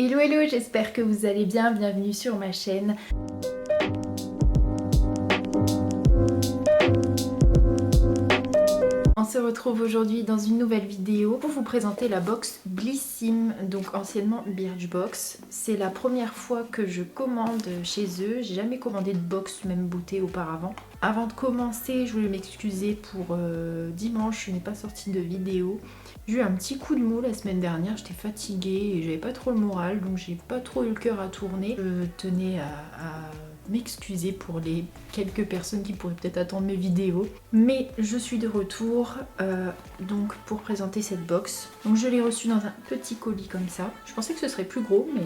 Hello hello, j'espère que vous allez bien, bienvenue sur ma chaîne. On se retrouve aujourd'hui dans une nouvelle vidéo pour vous présenter la box Blissim, donc anciennement Birchbox. C'est la première fois que je commande chez eux, j'ai jamais commandé de box même beauté auparavant. Avant de commencer, je voulais m'excuser pour dimanche, je n'ai pas sorti de vidéo. J'ai eu un petit coup de mou la semaine dernière, j'étais fatiguée et j'avais pas trop le moral, donc j'ai pas trop eu le cœur à tourner. Je tenais à m'excuser pour les quelques personnes qui pourraient peut-être attendre mes vidéos. Mais je suis de retour donc pour présenter cette box. Donc je l'ai reçue dans un petit colis comme ça. Je pensais que ce serait plus gros, mais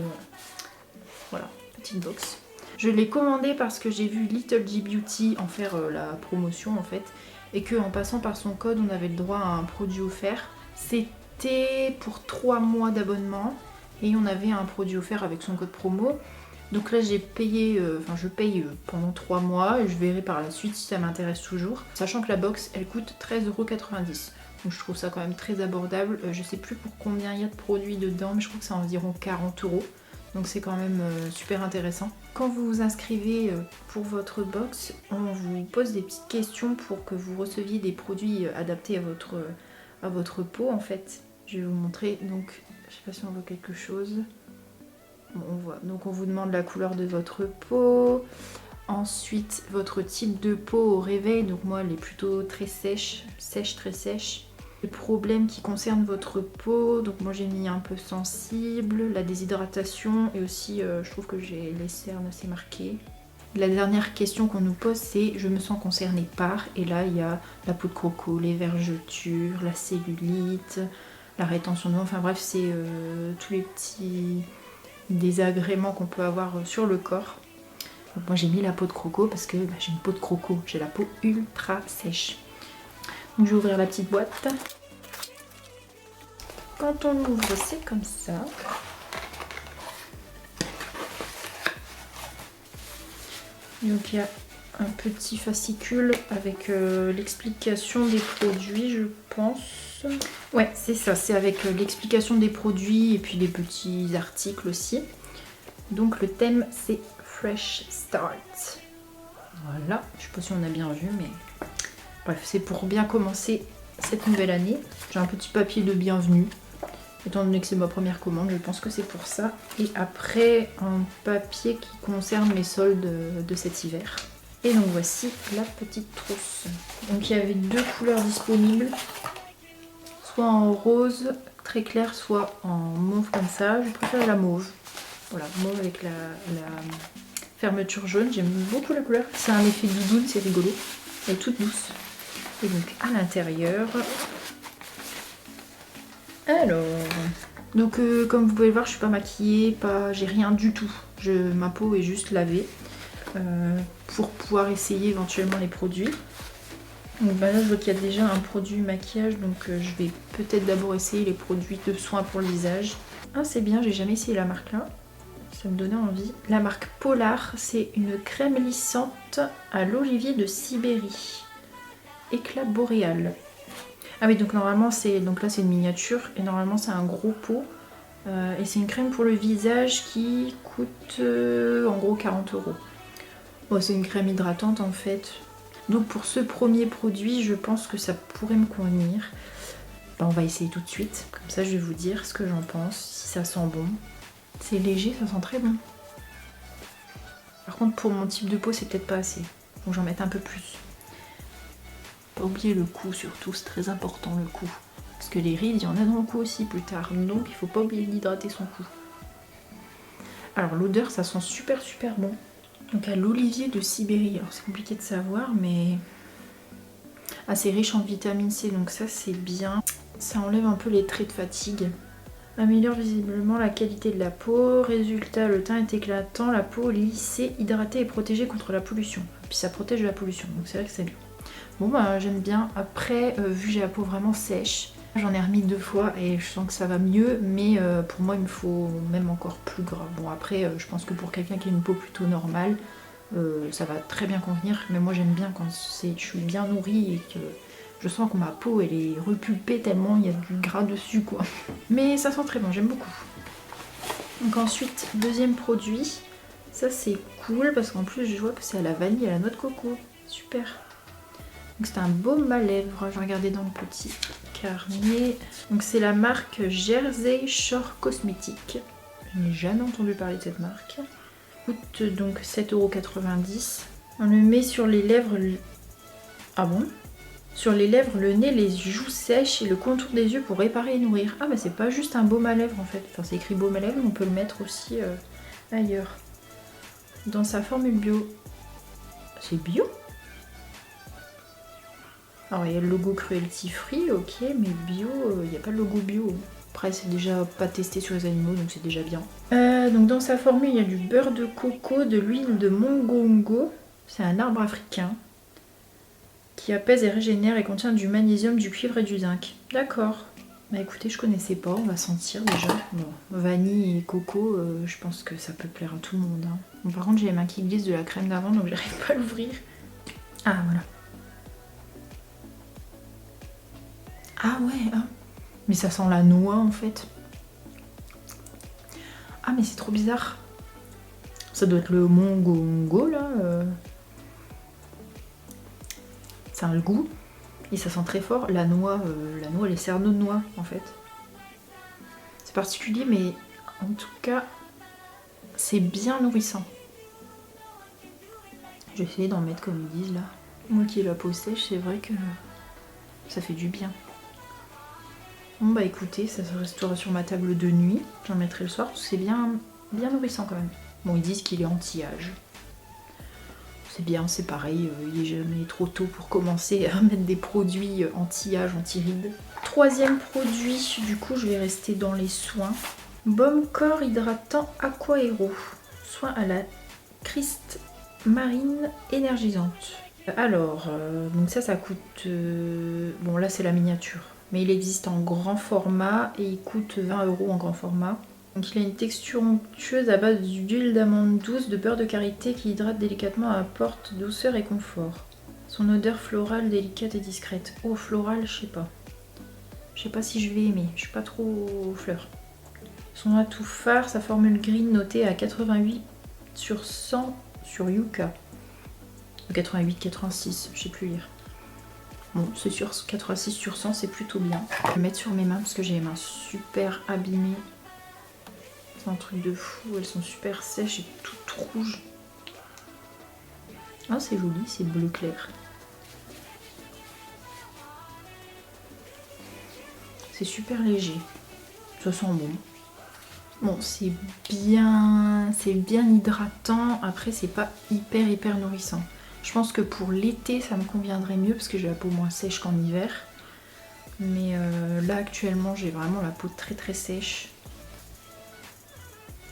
voilà, petite box. Je l'ai commandée parce que j'ai vu Little G Beauty en faire la promotion en fait. Et qu'en passant par son code, on avait le droit à un produit offert. C'était pour 3 mois d'abonnement et on avait un produit offert avec son code promo. Donc là j'ai payé, je paye pendant 3 mois et je verrai par la suite si ça m'intéresse toujours. Sachant que la box elle coûte 13,90 €. Donc je trouve ça quand même très abordable. Je sais plus pour combien il y a de produits dedans, mais je crois que c'est environ 40 €. Donc c'est quand même super intéressant. Quand vous vous inscrivez pour votre box, on vous pose des petites questions pour que vous receviez des produits adaptés à votre peau en fait. Je vais vous montrer, donc je sais pas si on voit quelque chose. Bon, on voit. Donc on vous demande la couleur de votre peau, ensuite votre type de peau au réveil, donc moi elle est plutôt très sèche, très sèche. Les problèmes qui concernent votre peau, donc moi j'ai mis un peu sensible, la déshydratation et aussi je trouve que j'ai les cernes assez marquées. La dernière question qu'on nous pose c'est je me sens concernée par, et là il y a la peau de coco, les vergetures, la cellulite, la rétention d'eau, enfin bref c'est tous les petits désagréments qu'on peut avoir sur le corps. Donc moi j'ai mis la peau de croco parce que j'ai une peau de croco, j'ai la peau ultra sèche. Donc je vais ouvrir la petite boîte. Quand on ouvre c'est comme ça. Donc il y a un petit fascicule avec l'explication des produits je pense. Ouais c'est ça, c'est avec l'explication des produits et puis des petits articles aussi. Donc le thème c'est Fresh Start. Voilà, je sais pas si on a bien vu mais bref c'est pour bien commencer cette nouvelle année. J'ai un petit papier de bienvenue. Étant donné que c'est ma première commande, je pense que c'est pour ça. Et après un papier qui concerne mes soldes de cet hiver. Et donc voici la petite trousse. Donc il y avait 2 couleurs disponibles. Soit en rose très clair, soit en mauve comme ça. Je préfère la mauve. Voilà, mauve avec la fermeture jaune. J'aime beaucoup la couleur. C'est un effet doudoune, c'est rigolo. Elle est toute douce. Et donc à l'intérieur... Alors... Donc comme vous pouvez le voir, je suis pas maquillée, j'ai rien du tout. Ma peau est juste lavée. Pour pouvoir essayer éventuellement les produits. Donc bah là je vois qu'il y a déjà un produit maquillage, donc je vais peut-être d'abord essayer les produits de soins pour le visage. Ah c'est bien, j'ai jamais essayé la marque là. Ça me donnait envie. La marque Polar, c'est une crème lissante à l'olivier de Sibérie. Éclat boréal. Ah oui, donc normalement c'est... Donc là c'est une miniature et normalement c'est un gros pot. Et c'est une crème pour le visage qui coûte en gros 40 €. Bon, c'est une crème hydratante en fait. Donc pour ce premier produit, je pense que ça pourrait me convenir. Bah, on va essayer tout de suite. Comme ça je vais vous dire ce que j'en pense, si ça sent bon. C'est léger, ça sent très bon. Par contre pour mon type de peau c'est peut-être pas assez. Faut que j'en mette un peu plus. Pas oublier le cou surtout, c'est très important le cou. Parce que les rides, il y en a dans le cou aussi plus tard. Donc il faut pas oublier d'hydrater son cou. Alors l'odeur ça sent super bon. Donc à l'olivier de Sibérie. Alors c'est compliqué de savoir mais... assez riche en vitamine C, donc ça c'est bien. Ça enlève un peu les traits de fatigue. Améliore visiblement la qualité de la peau. Résultat, le teint est éclatant, la peau lissée, hydratée et protégée contre la pollution. Puis ça protège de la pollution, donc c'est vrai que c'est bien. Bon bah j'aime bien. Après, vu que j'ai la peau vraiment sèche, j'en ai remis 2 fois et je sens que ça va mieux. Mais pour moi il me faut même encore plus gras. Bon après, je pense que pour quelqu'un qui a une peau plutôt normale, ça va très bien convenir. Mais moi j'aime bien quand je suis bien nourrie et que... je sens que ma peau elle est repulpée tellement il y a du gras dessus quoi. Mais ça sent très bon, j'aime beaucoup. Donc ensuite, deuxième produit. Ça c'est cool parce qu'en plus je vois que c'est à la vanille et à la noix de coco. Super. Donc c'est un baume à lèvres. Je vais regarder dans le petit carnet. Donc c'est la marque Jersey Shore Cosmetics. Je n'ai jamais entendu parler de cette marque. Coûte donc 7,90 €. On le met sur les lèvres. Ah bon? Sur les lèvres, le nez, les joues sèches et le contour des yeux pour réparer et nourrir. Ah bah c'est pas juste un baume à lèvres en fait. Enfin c'est écrit baume à lèvres, mais on peut le mettre aussi ailleurs. Dans sa formule bio. C'est bio? Alors il y a le logo cruelty free, ok, mais bio, il n'y a pas le logo bio. Après c'est déjà pas testé sur les animaux, donc c'est déjà bien. Donc dans sa formule, il y a du beurre de coco, de l'huile de mongongo. C'est un arbre africain. Qui apaise et régénère et contient du magnésium, du cuivre et du zinc. D'accord. Bah écoutez, je connaissais pas, on va sentir déjà. Bon, vanille et coco, je pense que ça peut plaire à tout le monde. Hein. Bon, par contre, j'ai les mains qui glissent de la crème d'avant, donc j'arrive pas à l'ouvrir. Ah, voilà. Ah ouais, hein. Mais ça sent la noix en fait. Ah mais c'est trop bizarre. Ça doit être le mongongo là. Ça a le goût. Et ça sent très fort la noix, les cerneaux de noix en fait. C'est particulier mais en tout cas c'est bien nourrissant. Je vais essayer d'en mettre comme ils disent là. Moi qui ai la peau sèche, c'est vrai que ça fait du bien. Bon bah écoutez, ça se restera sur ma table de nuit. J'en mettrai le soir parce que c'est bien nourrissant quand même. Bon ils disent qu'il est anti-âge. C'est bien, c'est pareil, il est jamais trop tôt pour commencer à mettre des produits anti-âge, anti-rides. Troisième produit, du coup je vais rester dans les soins. Baume corps hydratant Aqua Hero. Soin à la criste marine énergisante. Alors, donc ça coûte... bon là c'est la miniature. Mais il existe en grand format et il coûte 20 € en grand format. Donc il a une texture onctueuse à base d'huile d'amande douce, de beurre de karité qui hydrate délicatement, apporte douceur et confort. Son odeur florale délicate et discrète. Oh florale, je sais pas. Je sais pas si je vais aimer, je suis pas trop fleur. Son atout phare, sa formule green notée à 88 sur 100 sur Yuka. 88, 86, je sais plus lire. Bon, c'est sûr, 86 sur 100, c'est plutôt bien. Je vais le mettre sur mes mains parce que j'ai les mains super abîmées. C'est un truc de fou, elles sont super sèches et toutes rouges. Ah, c'est joli, c'est bleu clair. C'est super léger. Ça sent bon. Bon, c'est bien hydratant. Après, c'est pas hyper nourrissant. Je pense que pour l'été, ça me conviendrait mieux parce que j'ai la peau moins sèche qu'en hiver. Mais là, actuellement, j'ai vraiment la peau très sèche.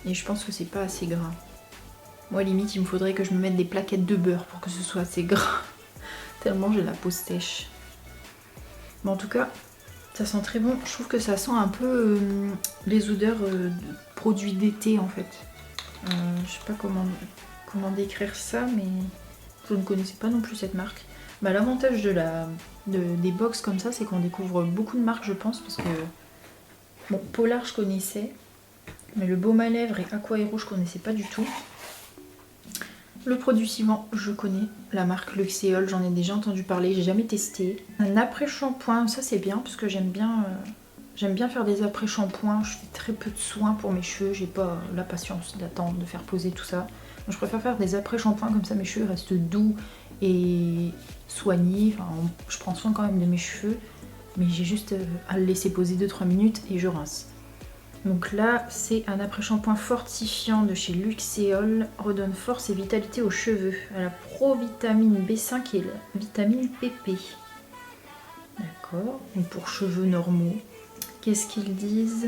Et je pense que c'est pas assez gras. Moi, limite, il me faudrait que je me mette des plaquettes de beurre pour que ce soit assez gras. Tellement j'ai la peau sèche. Mais en tout cas, ça sent très bon. Je trouve que ça sent un peu les odeurs de produits d'été en fait. Je sais pas comment décrire ça, mais je ne connaissais pas non plus cette marque. Bah, l'avantage des box comme ça, c'est qu'on découvre beaucoup de marques, je pense, parce que bon, Polar, je connaissais. Mais le baume à lèvres et Aqua Hero, je connaissais pas du tout. Le produit suivant, je connais la marque Luxéol, j'en ai déjà entendu parler, j'ai jamais testé. Un après-shampoing, ça c'est bien parce que j'aime bien faire des après-shampoings. Je fais très peu de soins pour mes cheveux, j'ai pas la patience d'attendre, de faire poser tout ça. Donc je préfère faire des après-shampoings comme ça mes cheveux restent doux et soignés. Enfin, je prends soin quand même de mes cheveux, mais j'ai juste à le laisser poser 2-3 minutes et je rince. Donc là, c'est un après-shampoing fortifiant de chez Luxéol, redonne force et vitalité aux cheveux, à la provitamine B5 et la vitamine PP. D'accord, donc pour cheveux normaux. Qu'est-ce qu'ils disent?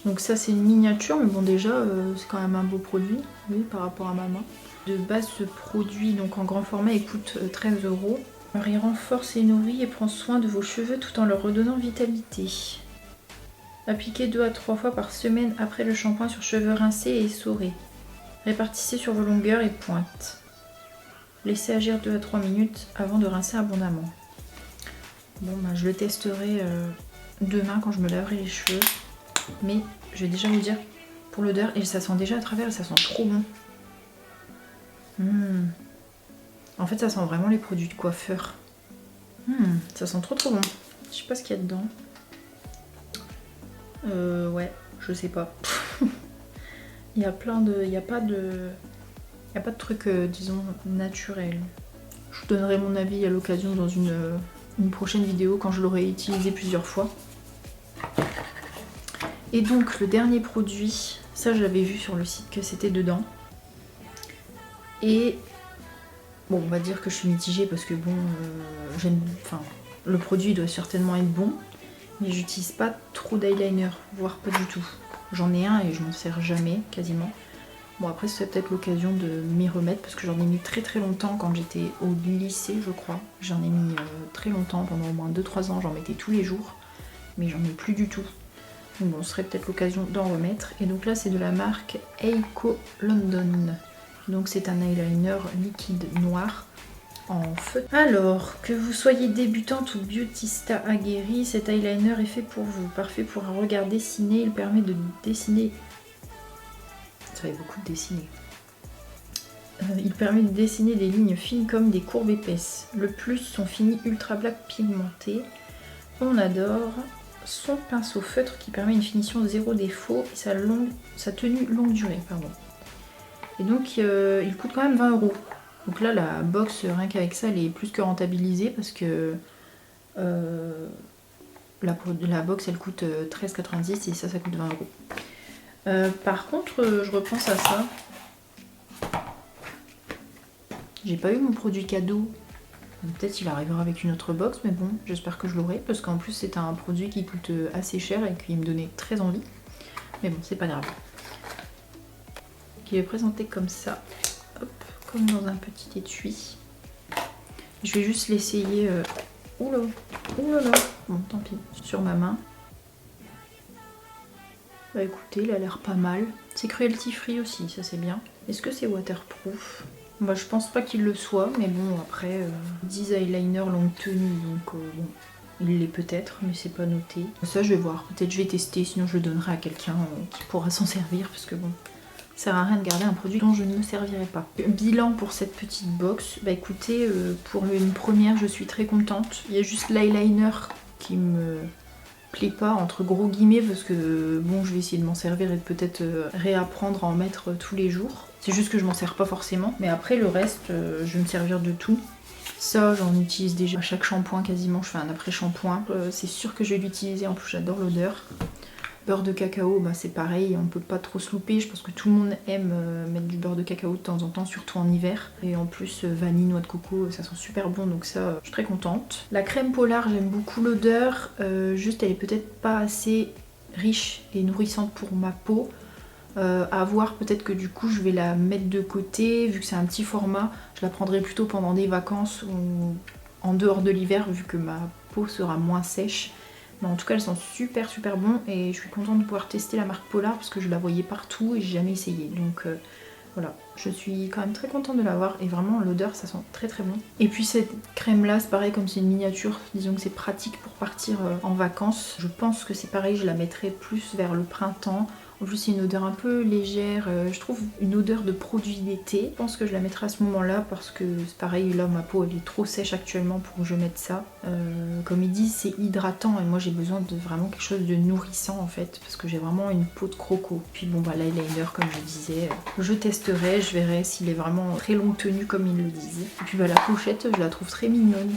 Donc ça c'est une miniature, mais bon déjà c'est quand même un beau produit, oui, par rapport à ma main. De base ce produit, donc en grand format, il coûte 13 €. Alors il renforce et nourrit et prend soin de vos cheveux tout en leur redonnant vitalité. Appliquez 2 à 3 fois par semaine après le shampoing sur cheveux rincés et essorés. Répartissez sur vos longueurs et pointes. Laissez agir 2 à 3 minutes avant de rincer abondamment. Bon bah je le testerai demain quand je me laverai les cheveux. Mais je vais déjà vous dire pour l'odeur. Et ça sent déjà à travers et ça sent trop bon. En fait ça sent vraiment les produits de coiffeur. Ça sent trop bon. Je sais pas ce qu'il y a dedans. Ouais, je sais pas. Il y a plein de... Il n'y a pas de truc, disons, naturel. Je vous donnerai mon avis à l'occasion dans une prochaine vidéo quand je l'aurai utilisé plusieurs fois. Et donc le dernier produit, ça j'avais vu sur le site que c'était dedans. Et bon, on va dire que je suis mitigée parce que bon, le produit doit certainement être bon, mais j'utilise pas trop d'eyeliner, voire pas du tout. J'en ai un et je m'en sers jamais, quasiment. Bon après c'est peut-être l'occasion de m'y remettre parce que j'en ai mis très longtemps quand j'étais au lycée je crois. J'en ai mis très longtemps, pendant au moins 2-3 ans, j'en mettais tous les jours. Mais j'en ai plus du tout. Donc bon, ce serait peut-être l'occasion d'en remettre. Et donc là c'est de la marque Eiko London. Donc c'est un eyeliner liquide noir en feutre. Alors, que vous soyez débutante ou beautista aguerrie, cet eyeliner est fait pour vous. Parfait pour un regard dessiné, il permet de dessiner... Ça fait beaucoup de dessiner. Il permet de dessiner des lignes fines comme des courbes épaisses. Le plus sont finis ultra black pigmenté. On adore son pinceau feutre qui permet une finition zéro défaut et sa tenue longue durée. Pardon. Et donc il coûte quand même 20 €. Donc là la box, rien qu'avec ça, elle est plus que rentabilisée parce que la box elle coûte 13,90 et ça coûte 20 €. Par contre, je repense à ça. J'ai pas eu mon produit cadeau. Peut-être il arrivera avec une autre box, mais bon, j'espère que je l'aurai parce qu'en plus c'est un produit qui coûte assez cher et qui me donnait très envie. Mais bon, c'est pas grave. Qui est présenté comme ça, hop, comme dans un petit étui. Je vais juste l'essayer. Oula, oulala, bon tant pis, sur ma main. Bah écoutez, il a l'air pas mal. C'est cruelty free aussi, ça c'est bien. Est-ce que c'est waterproof? Bah je pense pas qu'il le soit, mais bon après 10 eyeliner longue tenue, donc bon, il l'est peut-être, mais c'est pas noté. Ça je vais voir, peut-être je vais tester, sinon je le donnerai à quelqu'un qui pourra s'en servir, parce que bon, ça sert à rien de garder un produit dont je ne me servirai pas. Bilan pour cette petite box, bah écoutez, pour une première je suis très contente. Il y a juste l'eyeliner qui me plaît pas entre gros guillemets parce que bon je vais essayer de m'en servir et de peut-être réapprendre à en mettre tous les jours. C'est juste que je m'en sers pas forcément. Mais après le reste je vais me servir de tout. Ça j'en utilise déjà à chaque shampoing quasiment, je fais un après shampoing. C'est sûr que je vais l'utiliser, en plus j'adore l'odeur. Beurre de cacao, bah c'est pareil, on peut pas trop se louper. Je pense que tout le monde aime mettre du beurre de cacao de temps en temps, surtout en hiver. Et en plus, vanille, noix de coco, ça sent super bon, donc ça, je suis très contente. La crème Polar, j'aime beaucoup l'odeur, juste elle est peut-être pas assez riche et nourrissante pour ma peau. À voir, peut-être que du coup je vais la mettre de côté, vu que c'est un petit format. Je la prendrai plutôt pendant des vacances ou en dehors de l'hiver, vu que ma peau sera moins sèche. Mais en tout cas elles sont super bon et je suis contente de pouvoir tester la marque Polar parce que je la voyais partout et j'ai jamais essayé. Donc voilà, je suis quand même très contente de l'avoir et vraiment l'odeur ça sent très bon. Et puis cette crème là c'est pareil, comme c'est une miniature, disons que c'est pratique pour partir en vacances. Je pense que c'est pareil, je la mettrai plus vers le printemps. En plus c'est une odeur un peu légère, je trouve une odeur de produit d'été. Je pense que je la mettrai à ce moment là parce que c'est pareil, là ma peau elle est trop sèche actuellement pour que je mette ça. Comme ils disent c'est hydratant et moi j'ai besoin de vraiment quelque chose de nourrissant en fait parce que j'ai vraiment une peau de croco. Puis bon bah l'eyeliner comme je disais, je testerai, je verrai s'il est vraiment très longue tenue comme ils le disent. Et puis bah la pochette je la trouve très mignonne.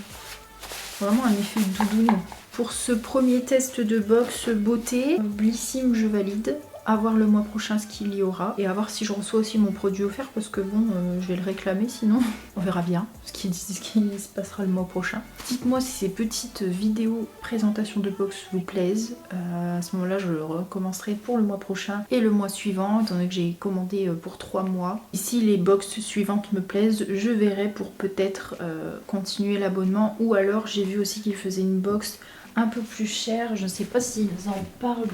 Vraiment un effet doudoune. Pour ce premier test de box beauté, Blissim je valide. À voir le mois prochain ce qu'il y aura et à voir si je reçois aussi mon produit offert parce que bon je vais le réclamer, sinon on verra bien ce qui se passera le mois prochain. Dites-moi si ces petites vidéos présentation de box vous plaisent. À ce moment là je recommencerai pour le mois prochain et le mois suivant étant donné que j'ai commandé pour 3 mois. Et si les box suivantes me plaisent, je verrai pour peut-être continuer l'abonnement, ou alors j'ai vu aussi qu'ils faisaient une box un peu plus chère, je ne sais pas s'ils en parlent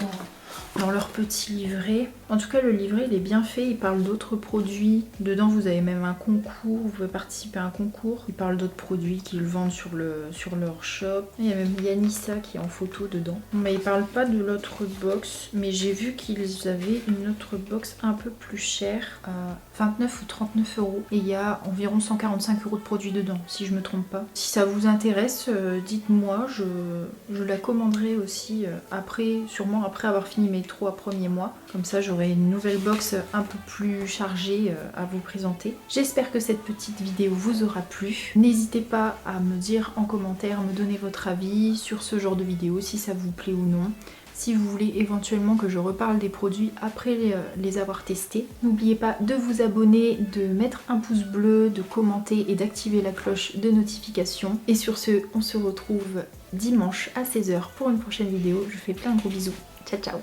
dans leur petit livret. En tout cas, le livret il est bien fait, il parle d'autres produits. Dedans vous avez même un concours, vous pouvez participer à un concours. Il parle d'autres produits qu'ils vendent sur leur shop. Il y a même Yanissa qui est en photo dedans. Mais il parle pas de l'autre box, mais j'ai vu qu'ils avaient une autre box un peu plus chère, à 29 ou 39 euros. Et il y a environ 145 euros de produits dedans, si je me trompe pas. Si ça vous intéresse, dites-moi, je la commanderai aussi après, sûrement après avoir fini mes 3 premiers mois. Comme ça j'aurai une nouvelle box un peu plus chargée à vous présenter. J'espère que cette petite vidéo vous aura plu. N'hésitez pas à me dire en commentaire, me donner votre avis sur ce genre de vidéo, si ça vous plaît ou non. Si vous voulez éventuellement que je reparle des produits après les avoir testés. N'oubliez pas de vous abonner, de mettre un pouce bleu, de commenter et d'activer la cloche de notification. Et sur ce, on se retrouve dimanche à 16 h pour une prochaine vidéo. Je vous fais plein de gros bisous. Ciao ciao.